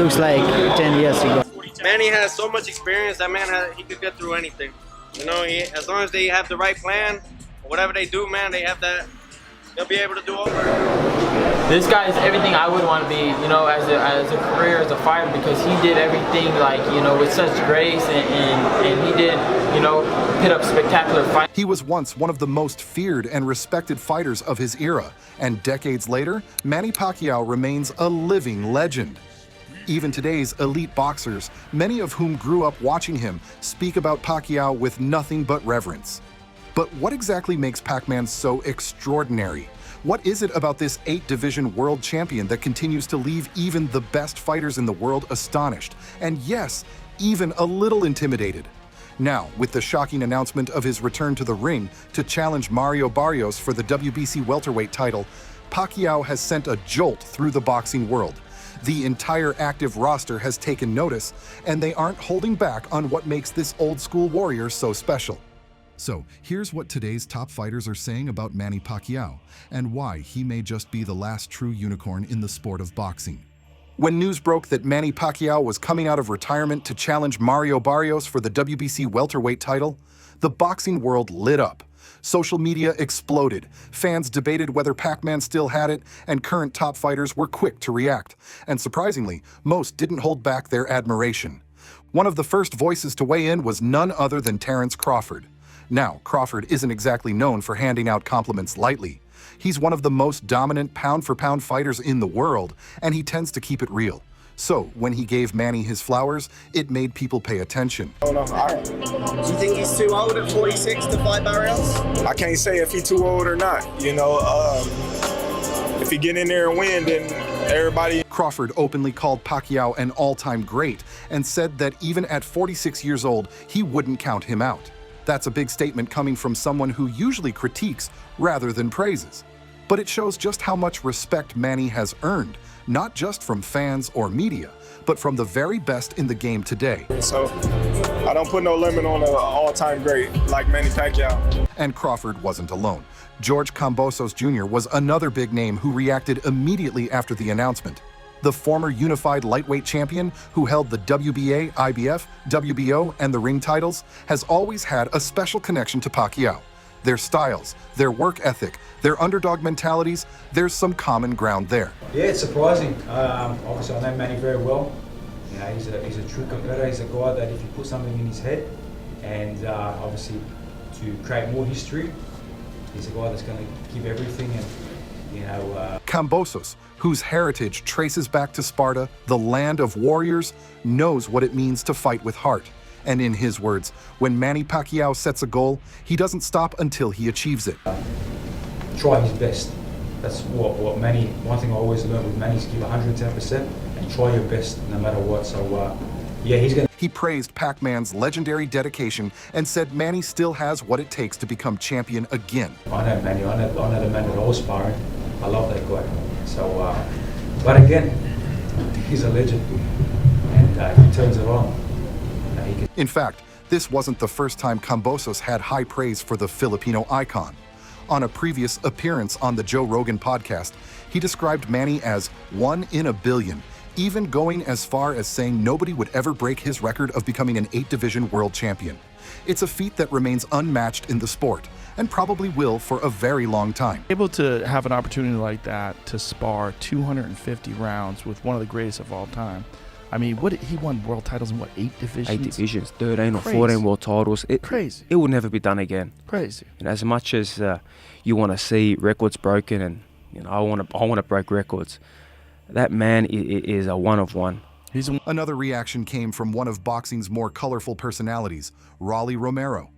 looks like 10 years ago. Manny has so much experience. That man, he could get through anything. You know, as long as they have the right plan, whatever they do, man, they have that. They'll be able to do all. This guy is everything I would want to be, you know, as a career, as a fighter, because he did everything, like, you know, with such grace, and he did, you know, put up spectacular fights. He was once one of the most feared and respected fighters of his era, and decades later, Manny Pacquiao remains a living legend. Even today's elite boxers, many of whom grew up watching him, speak about Pacquiao with nothing but reverence. But what exactly makes Pac-Man so extraordinary? What is it about this 8-division world champion that continues to leave even the best fighters in the world astonished, and yes, even a little intimidated? Now, with the shocking announcement of his return to the ring to challenge Mario Barrios for the WBC welterweight title, Pacquiao has sent a jolt through the boxing world. The entire active roster has taken notice, and they aren't holding back on what makes this old-school warrior so special. So, here's what today's top fighters are saying about Manny Pacquiao, and why he may just be the last true unicorn in the sport of boxing. When news broke that Manny Pacquiao was coming out of retirement to challenge Mario Barrios for the WBC welterweight title, the boxing world lit up. Social media exploded, fans debated whether Pac-Man still had it, and current top fighters were quick to react. And surprisingly, most didn't hold back their admiration. One of the first voices to weigh in was none other than Terrence Crawford. Now, Crawford isn't exactly known for handing out compliments lightly. He's one of the most dominant pound-for-pound fighters in the world, and he tends to keep it real. So, when he gave Manny his flowers, it made people pay attention. Do you think he's too old at 46 to fight Barrios? I can't say if he's too old or not. You know, if he get in there and win, then everybody... Crawford openly called Pacquiao an all-time great and said that even at 46 years old, he wouldn't count him out. That's a big statement coming from someone who usually critiques rather than praises. But it shows just how much respect Manny has earned, not just from fans or media, but from the very best in the game today. So, I don't put no limit on an all-time great like Manny Pacquiao. And Crawford wasn't alone. George Kambosos Jr. was another big name who reacted immediately after the announcement. The former unified lightweight champion who held the WBA, IBF, WBO, and the ring titles has always had a special connection to Pacquiao. Their styles, their work ethic, their underdog mentalities, there's some common ground there. Yeah, it's surprising. Obviously, I know Manny very well. You know, he's a true competitor. He's a guy that if you put something in his head, and obviously to create more history, he's a guy that's going to give everything. And you know, Kambosos, whose heritage traces back to Sparta, the land of warriors, knows what it means to fight with heart. And in his words, when Manny Pacquiao sets a goal, he doesn't stop until he achieves it. Try his best. That's what Manny, one thing I always learned with Manny is give 110% and try your best no matter what. So yeah, he's going to... He praised Pac-Man's legendary dedication and said Manny still has what it takes to become champion again. I know Manny, I know the man that I was sparring. I love that guy. So, but again, he's a legend, and he turns it on. In fact, this wasn't the first time Kambosos had high praise for the Filipino icon. On a previous appearance on the Joe Rogan podcast, he described Manny as 1 in a billion, even going as far as saying nobody would ever break his record of becoming an 8-division world champion. It's a feat that remains unmatched in the sport, and probably will for a very long time. Able to have an opportunity like that to spar 250 rounds with one of the greatest of all time. I mean, he won world titles in what, 8 divisions? 8 divisions, 13 or 14 world titles. Crazy. It will never be done again. Crazy. And as much as you want to see records broken, and you know, I want to break records, that man is a one of one. Another reaction came from one of boxing's more colorful personalities, Rolly Romero.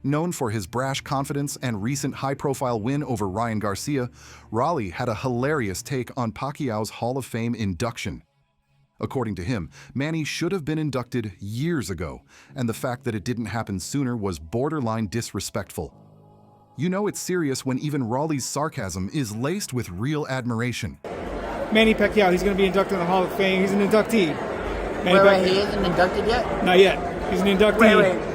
Known for his brash confidence and recent high-profile win over Ryan Garcia, Rolly had a hilarious take on Pacquiao's Hall of Fame induction. According to him, Manny should have been inducted years ago, and the fact that it didn't happen sooner was borderline disrespectful. You know it's serious when even Rolly's sarcasm is laced with real admiration. Manny Pacquiao, he's going to be inducted in the Hall of Fame. He's an inductee. Wait, he isn't inducted yet? Not yet. He's an inductee. Wait. Wait.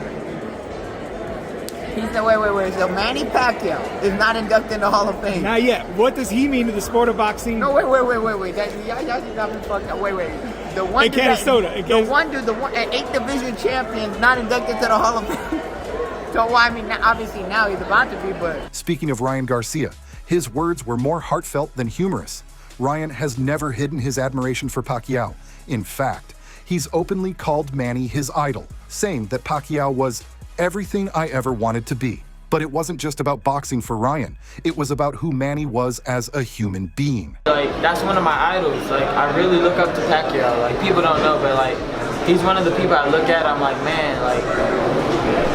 So Manny Pacquiao is not inducted in the Hall of Fame? Not yet. What does he mean to the sport of boxing? No, wait. Y'all just got me fucked up. Wait. The one In dude Canastota. the one dude, the 8th division champion, not inducted to the Hall of Fame. So, well, I mean, obviously now he's about to be, but... Speaking of Ryan Garcia, his words were more heartfelt than humorous. Ryan has never hidden his admiration for Pacquiao. In fact, he's openly called Manny his idol, saying that Pacquiao was everything I ever wanted to be. But it wasn't just about boxing for Ryan. It was about who Manny was as a human being. Like, that's one of my idols. Like, I really look up to Pacquiao. Like, people don't know, but like, he's one of the people I look at. I'm like, man, like,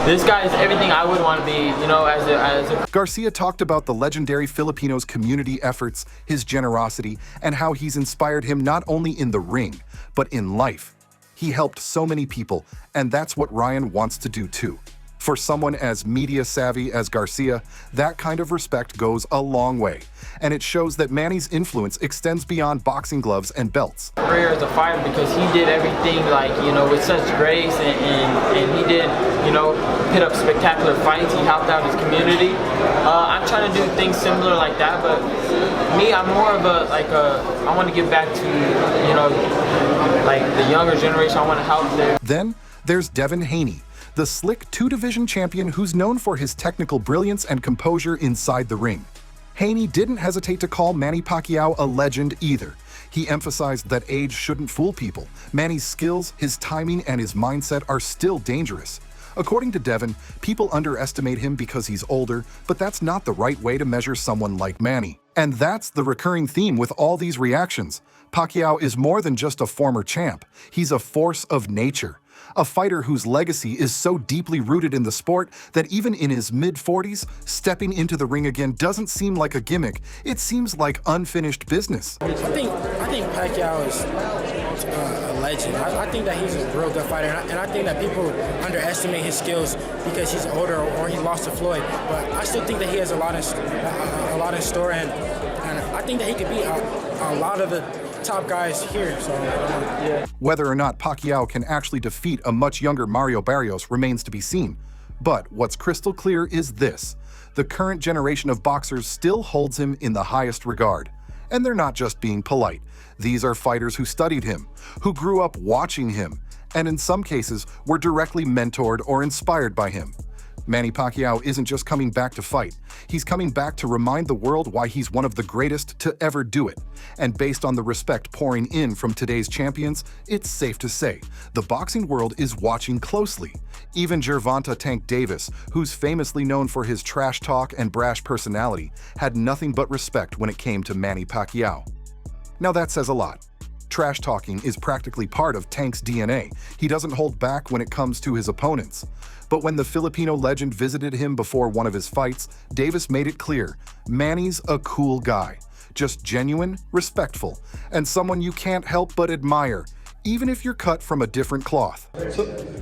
this guy is everything I would want to be, you know, as a... Garcia talked about the legendary Filipino's community efforts, his generosity, and how he's inspired him not only in the ring, but in life. He helped so many people, and that's what Ryan wants to do too. For someone as media savvy as Garcia, that kind of respect goes a long way, and it shows that Manny's influence extends beyond boxing gloves and belts. Career as a fighter, because he did everything, like, you know, with such grace, and he did, you know, put up spectacular fights. He helped out his community. I'm trying to do things similar like that, but me, I'm more of I want to give back to, you know, like the younger generation. I want to help them. Then there's Devin Haney, the slick 2-division champion who's known for his technical brilliance and composure inside the ring. Haney didn't hesitate to call Manny Pacquiao a legend either. He emphasized that age shouldn't fool people. Manny's skills, his timing, and his mindset are still dangerous. According to Devin, people underestimate him because he's older, but that's not the right way to measure someone like Manny. And that's the recurring theme with all these reactions. Pacquiao is more than just a former champ. He's a force of nature. A fighter whose legacy is so deeply rooted in the sport that even in his mid-40s, stepping into the ring again doesn't seem like a gimmick. It seems like unfinished business. I think Pacquiao is a legend. I think that he's a real good fighter, and I think that people underestimate his skills because he's older or he lost to Floyd. But I still think that he has a lot in store, and I think that he could beat a lot of the top guys here. So, yeah. Whether or not Pacquiao can actually defeat a much younger Mario Barrios remains to be seen. But what's crystal clear is this: the current generation of boxers still holds him in the highest regard. And they're not just being polite. These are fighters who studied him, who grew up watching him, and in some cases were directly mentored or inspired by him. Manny Pacquiao isn't just coming back to fight. He's coming back to remind the world why he's one of the greatest to ever do it. And based on the respect pouring in from today's champions, it's safe to say the boxing world is watching closely. Even Gervonta Tank Davis, who's famously known for his trash talk and brash personality, had nothing but respect when it came to Manny Pacquiao. Now that says a lot. Trash talking is practically part of Tank's DNA. He doesn't hold back when it comes to his opponents. But when the Filipino legend visited him before one of his fights, Davis made it clear, Manny's a cool guy. Just genuine, respectful, and someone you can't help but admire, even if you're cut from a different cloth.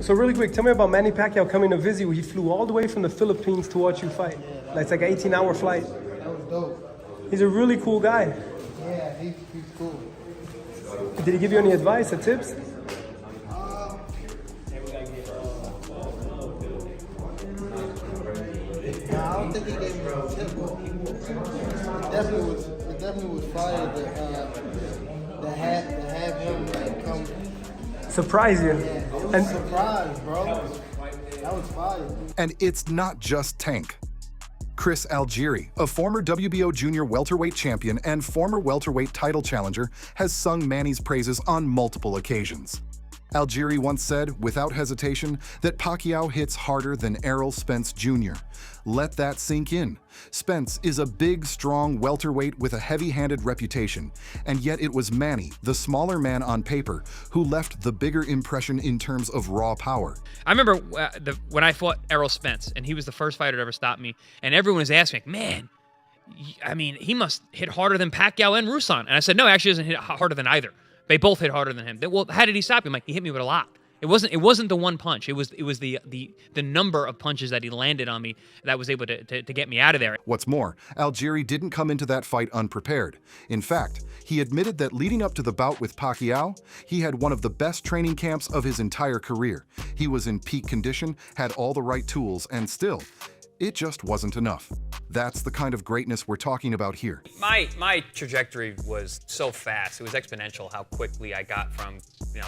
So really quick, tell me about Manny Pacquiao coming to visit you. He flew all the way from the Philippines to watch you fight. It's like an 18-hour flight. That was dope. He's a really cool guy. Yeah, he's cool. Did he give you any advice or tips? I don't think he gave me a tip. It definitely was fire to have him like come surprise you. Yeah, it was a surprise, bro. That was fire. And it's not just Tank. Chris Algier, a former WBO junior welterweight champion and former welterweight title challenger, has sung Manny's praises on multiple occasions. Algier once said, without hesitation, that Pacquiao hits harder than Errol Spence Jr. Let that sink in. Spence is a big, strong welterweight with a heavy-handed reputation, and yet it was Manny, the smaller man on paper, who left the bigger impression in terms of raw power. I remember when I fought Errol Spence, and he was the first fighter to ever stop me, and everyone was asking, man, I mean, he must hit harder than Pacquiao and Rusan. And I said, no, actually, he doesn't hit harder than either. They both hit harder than him. Well, how did he stop him? Like, he hit me with a lot. It wasn't the one punch. It was the number of punches that he landed on me that was able to get me out of there. What's more, Algier didn't come into that fight unprepared. In fact, he admitted that leading up to the bout with Pacquiao, he had one of the best training camps of his entire career. He was in peak condition, had all the right tools, and still, It just wasn't enough. That's the kind of greatness we're talking about here. My trajectory was so fast. It was exponential how quickly I got from,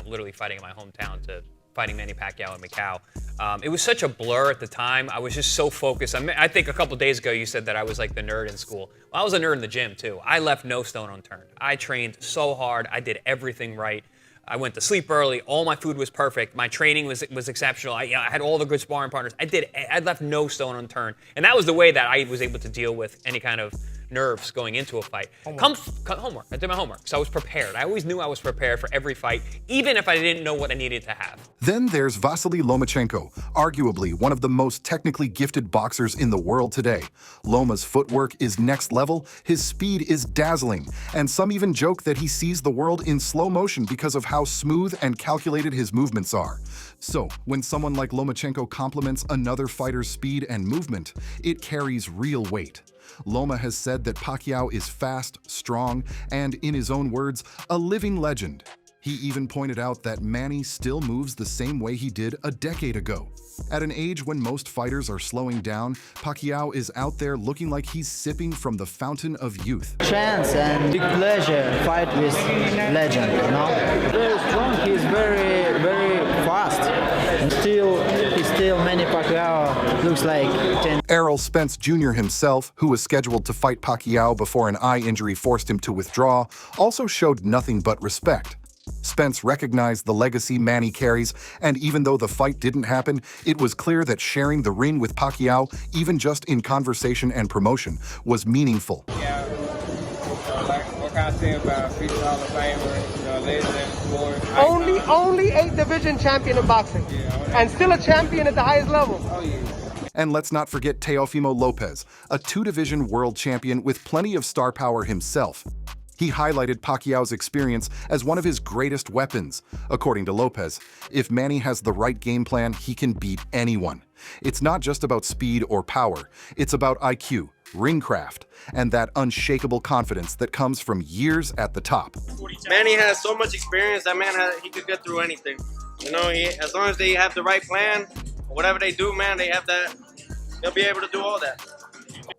literally fighting in my hometown to fighting Manny Pacquiao in Macau. It was such a blur at the time. I was just so focused. I think a couple days ago you said that I was like the nerd in school. Well, I was a nerd in the gym too. I left no stone unturned. I trained so hard. I did everything right. I went to sleep early. All my food was perfect. My training was exceptional. I had all the good sparring partners. I left no stone unturned. And that was the way that I was able to deal with any kind of nerves going into a fight. Homework. I did my homework. So I was prepared. I always knew I was prepared for every fight, even if I didn't know what I needed to have. Then there's Vasily Lomachenko, arguably one of the most technically gifted boxers in the world today. Loma's footwork is next level, his speed is dazzling, and some even joke that he sees the world in slow motion because of how smooth and calculated his movements are. So, when someone like Lomachenko complements another fighter's speed and movement, it carries real weight. Loma has said that Pacquiao is fast, strong, and, in his own words, a living legend. He even pointed out that Manny still moves the same way he did a decade ago. At an age when most fighters are slowing down, Pacquiao is out there looking like he's sipping from the fountain of youth. Chance and big pleasure fight with legend, Very strong, he's very, very fast. And still Manny Pacquiao looks like 10. Errol Spence Jr. himself, who was scheduled to fight Pacquiao before an eye injury forced him to withdraw, also showed nothing but respect. Spence recognized the legacy Manny carries, and even though the fight didn't happen, it was clear that sharing the ring with Pacquiao, even just in conversation and promotion, was meaningful. Yeah, what can I say about future Hall of Famer, legend in the sport? Only 8th division champion in boxing, and still a champion at the highest level. Oh, yeah. And let's not forget Teofimo Lopez, a two-division world champion with plenty of star power himself. He highlighted Pacquiao's experience as one of his greatest weapons. According to Lopez, if Manny has the right game plan, he can beat anyone. It's not just about speed or power, it's about IQ, ring craft, and that unshakable confidence that comes from years at the top. Manny has so much experience, that man, he could get through anything. As long as they have the right plan, whatever they do, man, they'll be able to do all that.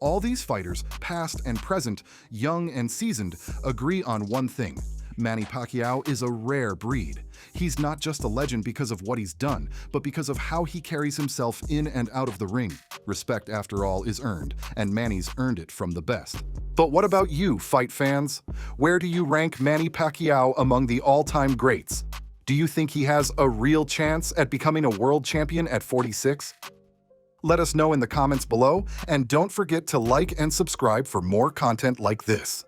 All these fighters, past and present, young and seasoned, agree on one thing. Manny Pacquiao is a rare breed. He's not just a legend because of what he's done, but because of how he carries himself in and out of the ring. Respect, after all, is earned, and Manny's earned it from the best. But what about you, fight fans? Where do you rank Manny Pacquiao among the all-time greats? Do you think he has a real chance at becoming a world champion at 46? Let us know in the comments below, and don't forget to like and subscribe for more content like this.